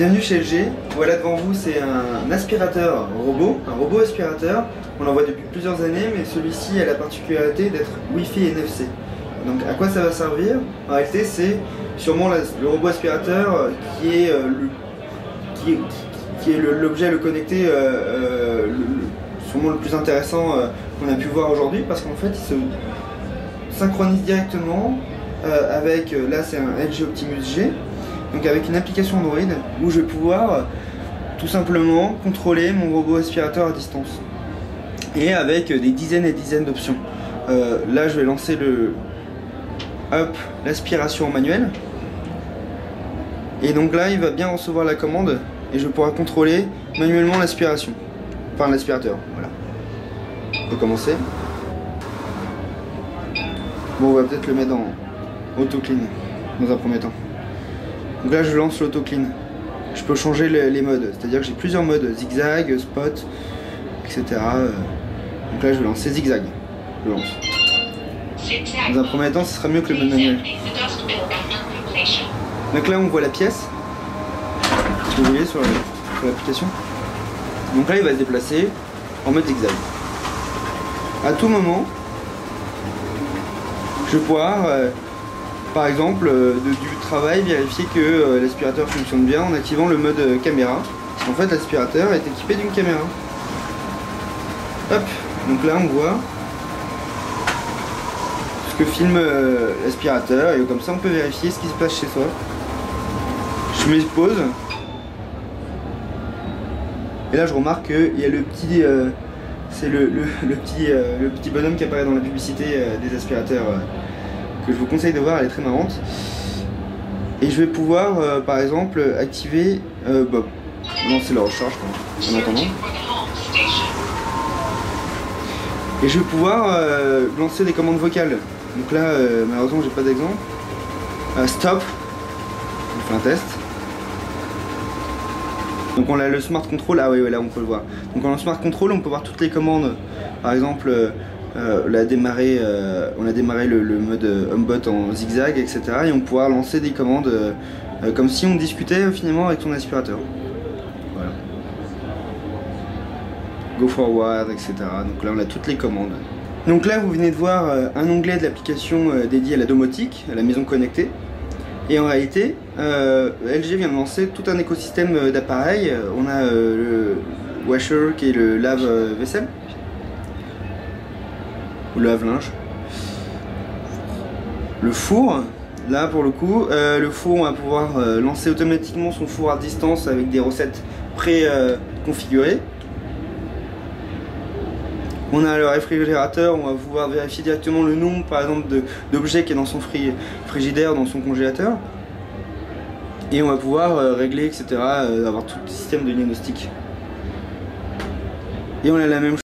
Bienvenue chez LG. Voilà devant vous, c'est un aspirateur robot, un robot aspirateur. On l'en voit depuis plusieurs années, mais celui-ci a la particularité d'être Wi-Fi et NFC. Donc à quoi ça va servir? En réalité, c'est sûrement le robot aspirateur qui est l'objet, le connecté, sûrement le plus intéressant qu'on a pu voir aujourd'hui, parce qu'en fait, il se synchronise directement avec, là c'est un LG Optimus G, donc avec une application Android où je vais pouvoir tout simplement contrôler mon robot aspirateur à distance et avec des dizaines et dizaines d'options. Là je vais lancer l'aspiration manuelle, et donc là il va bien recevoir la commande et je vais pouvoir contrôler manuellement l'aspiration, enfin l'aspirateur. Voilà, on peut commencer. Bon, on va peut-être le mettre dans auto clean dans un premier temps. Donc là je lance l'auto clean. Je peux changer les modes, c'est-à-dire que j'ai plusieurs modes, zigzag, spot, etc. Donc là je vais lancer zigzag. Je lance. Dans un premier temps ce sera mieux que le mode manuel. Donc là on voit la pièce, si vous voyez sur l'application. Donc là il va se déplacer en mode zigzag. À tout moment je vais pouvoir, par exemple, du travail, vérifier que l'aspirateur fonctionne bien en activant le mode caméra. Parce qu'en fait, l'aspirateur est équipé d'une caméra. Hop, donc là on voit ce que filme l'aspirateur, et comme ça on peut vérifier ce qui se passe chez soi. Je mets pause. Et là je remarque qu'il y a le petit... c'est le petit bonhomme qui apparaît dans la publicité des aspirateurs que je vous conseille de voir, elle est très marrante. Et je vais pouvoir par exemple activer, lancer la recharge en attendant. Et je vais pouvoir lancer des commandes vocales. Donc là malheureusement j'ai pas d'exemple. Stop, on fait un test. Donc on a le Smart Control, ah oui, là on peut le voir. Donc en Smart Control on peut voir toutes les commandes. Par exemple on a démarré le mode HomeBot en zigzag, etc. Et on pourra lancer des commandes comme si on discutait finalement avec son aspirateur. Voilà. Go forward, etc. Donc là on a toutes les commandes. Donc là vous venez de voir un onglet de l'application dédiée à la domotique, à la maison connectée. Et en réalité, LG vient de lancer tout un écosystème d'appareils. On a le washer qui est le lave-vaisselle, ou le lave-linge. Le four, là pour le coup, le four, on va pouvoir lancer automatiquement son four à distance avec des recettes pré-configurées. On a le réfrigérateur, on va pouvoir vérifier directement le nombre par exemple d'objets qui est dans son frigidaire, dans son congélateur. Et on va pouvoir régler, etc., avoir tout le système de diagnostic. Et on a la même chose.